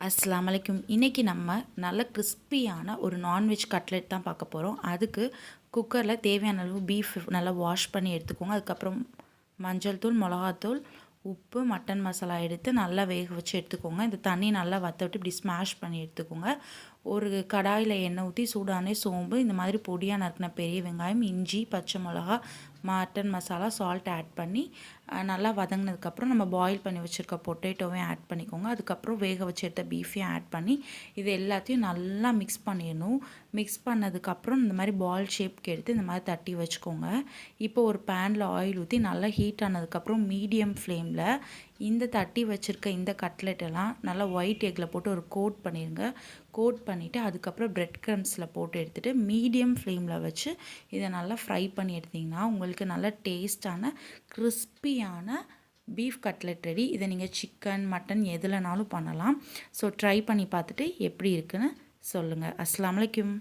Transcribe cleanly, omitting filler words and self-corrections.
அஸ்ஸலாமு அலைக்கும். இன்றைக்கி நம்ம நல்ல கிறிஸ்பியான ஒரு நான்வெஜ் கட்லெட் தான் பார்க்க போகிறோம். அதுக்கு குக்கரில் தேவையான அளவு பீஃப் நல்லா வாஷ் பண்ணி எடுத்துக்கோங்க. அதுக்கப்புறம் மஞ்சள் தூள், மிளகாத்தூள், உப்பு, மட்டன் மசாலா எடுத்து நல்லா வேக வச்சு எடுத்துக்கோங்க. இந்த தண்ணி நல்லா வற்ற விட்டு இப்படி ஸ்மாஷ் பண்ணி எடுத்துக்கோங்க. ஒரு கடாயில் எண்ணெய் ஊற்றி சூடானே சோம்பு, இந்த மாதிரி பொடியாக நறுக்கின பெரிய வெங்காயம், இஞ்சி, பச்சை மிளகா, மட்டன் மசாலா, சால்ட் ஆட் பண்ணி நல்லா வதங்கினதுக்கப்புறம் நம்ம பாயில் பண்ணி வச்சுருக்க பொட்டேட்டோவையும் ஆட் பண்ணிக்கோங்க. அதுக்கப்புறம் வேக வச்சு எடுத்த பீஃபையும் ஆட் பண்ணி இது எல்லாத்தையும் நல்லா மிக்ஸ் பண்ணிடணும். மிக்ஸ் பண்ணதுக்கப்புறம் இந்த மாதிரி பால் ஷேப்க்கு எடுத்து இந்த மாதிரி தட்டி வச்சுக்கோங்க. இப்போ ஒரு பேனில் ஆயில் ஊற்றி நல்லா ஹீட் ஆனதுக்கப்புறம் மீடியம் ஃப்ளேமில் இந்த தட்டி வச்சுருக்க இந்த கட்லெட்டெல்லாம் நல்லா ஒயிட் எக்கில் போட்டு ஒரு கோட் பண்ணிடுங்க. கோட் பண்ணிவிட்டு அதுக்கப்புறம் பிரெட் க்ரம்ஸில் போட்டு எடுத்துகிட்டு மீடியம் ஃப்ளேமில் வச்சு இதை நல்லா ஃப்ரை பண்ணி எடுத்திங்கன்னா உங்களுக்கு நல்ல டேஸ்டான கிறிஸ்பியான பீஃப் கட்லெட் ரெடி. இதை நீங்கள் சிக்கன், மட்டன் எதுலனாலும் பண்ணலாம். ஸோ ட்ரை பண்ணி பார்த்துட்டு எப்படி இருக்குன்னு சொல்லுங்கள். அஸ்ஸலாமு அலைக்கும்.